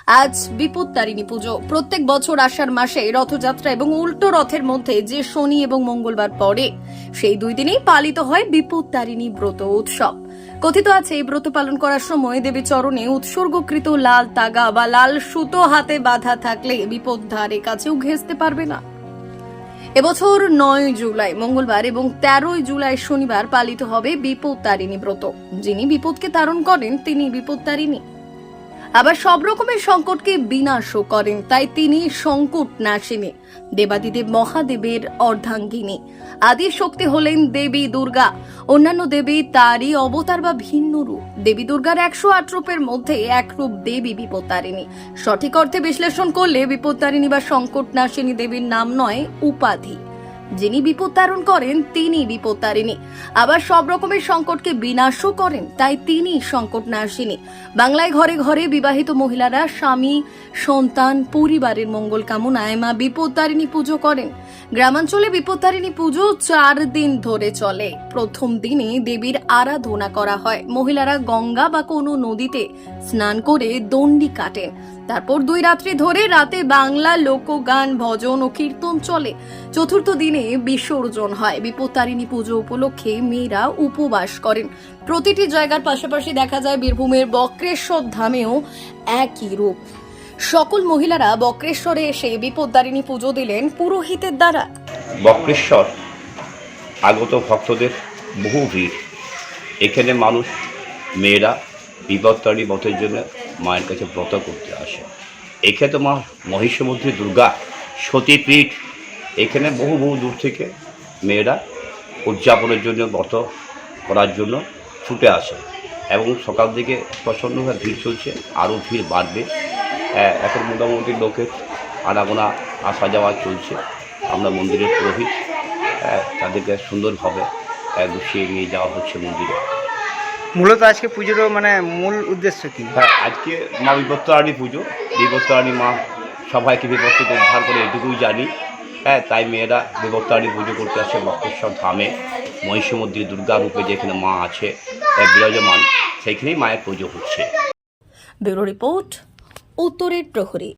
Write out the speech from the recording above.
আজ বিপত্তারিণী পুজো। প্রত্যেক বছর আষাঢ় মাসে রথযাত্রা এবং উল্টো রথের মধ্যে যে শনি এবং মঙ্গলবার পড়ে সেই দুই দিনেই পালিত হয় বিপত্তারিণী ব্রত উৎসব। কথিত আছে এই ব্রত পালন করার সময় দেবী চরণে উৎসর্গকৃত লাল তাগা বা লাল সুতো হাতে বাঁধা থাকলে বিপদ ধারে কাছেও ঘেঁষতে পারবে না। এবছর 9 জুলাই মঙ্গলবার এবং 13 জুলাই শনিবার পালিত হবে বিপত্তারিণী ব্রত। যিনি বিপদকে তারণ করেন তিনি বিপত্তারিণী, আবার সব রকমের সংকটকে বিনাশও করেন, তাই তিনি সংকট নাশিনী, দেবাদিদেব মহাদেবের অর্ধাঙ্গিনী। আদি শক্তি হলেন দেবী দুর্গা, অন্যান্য দেবী তারই অবতার বা ভিন্ন রূপ। দেবী দুর্গার 108 রূপের মধ্যে এক রূপ দেবী বিপত্তারিণী। সঠিক অর্থে বিশ্লেষণ করলে বিপত্তারিণী বা সংকট নাশিনী দেবীর নাম নয়, উপাধি। যিনি বিপদ তারণ করেন তিনি বিপত্তারিণী, আবার সব রকমের সংকটকে বিনাশও করেন, তাই তিনি সংকট নাশিনী। বাংলায় ঘরে ঘরে বিবাহিত মহিলারা স্বামী, সন্তান, পরিবারের মঙ্গল কামনায় মা বিপত্তারিণী পুজো করেন। গ্রামাঞ্চলে বিপত্তারিণী পুজো 4 দিন ধরে চলে। প্রথম দিনে দেবীর আরাধনা করা হয়। মহিলারা গঙ্গা বা কোনো নদীতে স্নান করে দণ্ডি কাটেন। তারপর 2 রাত্রি ধরে রাতে বাংলা লোকগান, ভজন ও কীর্তন চলে। চতুর্থ দিনে বিসর্জন হয়। বিপত্তারিণী পুজো উপলক্ষে মেয়েরা উপবাস করেন। প্রতিটি জায়গার পাশাপাশি দেখা যায় বীরভূমের বক্রেশ্বর ধামেও একই রূপ। সকল মহিলারা বক্রেশ্বরে এসে বিপত্তারিণী পুজো দিলেন পুরোহিতের দ্বারা। বক্রেশ্বর আগত ভক্তদের বহু ভিড়। এখানে মানুষ, মেয়েরা বিপত্তারিণী ব্রতের জন্য মায়ের কাছে ব্রত করতে আসে। এখানে তো মা মহিষমর্দিনী দুর্গা সতীপীঠ। এখানে বহু বহু দূর থেকে মেয়েরা উদযাপনের জন্য ব্রত করার জন্য ছুটে আসে এবং সকাল থেকে প্রচণ্ডভাবে ভিড় চলছে, আরও ভিড় বাড়বে। এখন মোটামুটি লোকের আনাগোনা আসা যাওয়া চলছে। আমরা মন্দিরের পুরোহিত, তাদেরকে সুন্দরভাবে গুছিয়ে নিয়ে যাওয়া হচ্ছে মন্দিরে। মূলত আজকে পুজোর মূল উদ্দেশ্য কি? আজকে মা বিপত্তারিণী পুজো। বিপত্তারিণী মা সবাইকে বিপদ থেকে উদ্ধার করে, এটুকুই জানি। তাই মেয়েরা বিপত্তারিণী পুজো করতে আসে বক্রেশ্বর ধামে। মহিষমর্দিনী দুর্গা রূপে যেখানে মা আছে বিরাজমান, সেইখানেই মায়ের পুজো হচ্ছে। ব্যুরো রিপোর্ট, উত্তরের প্রহরী।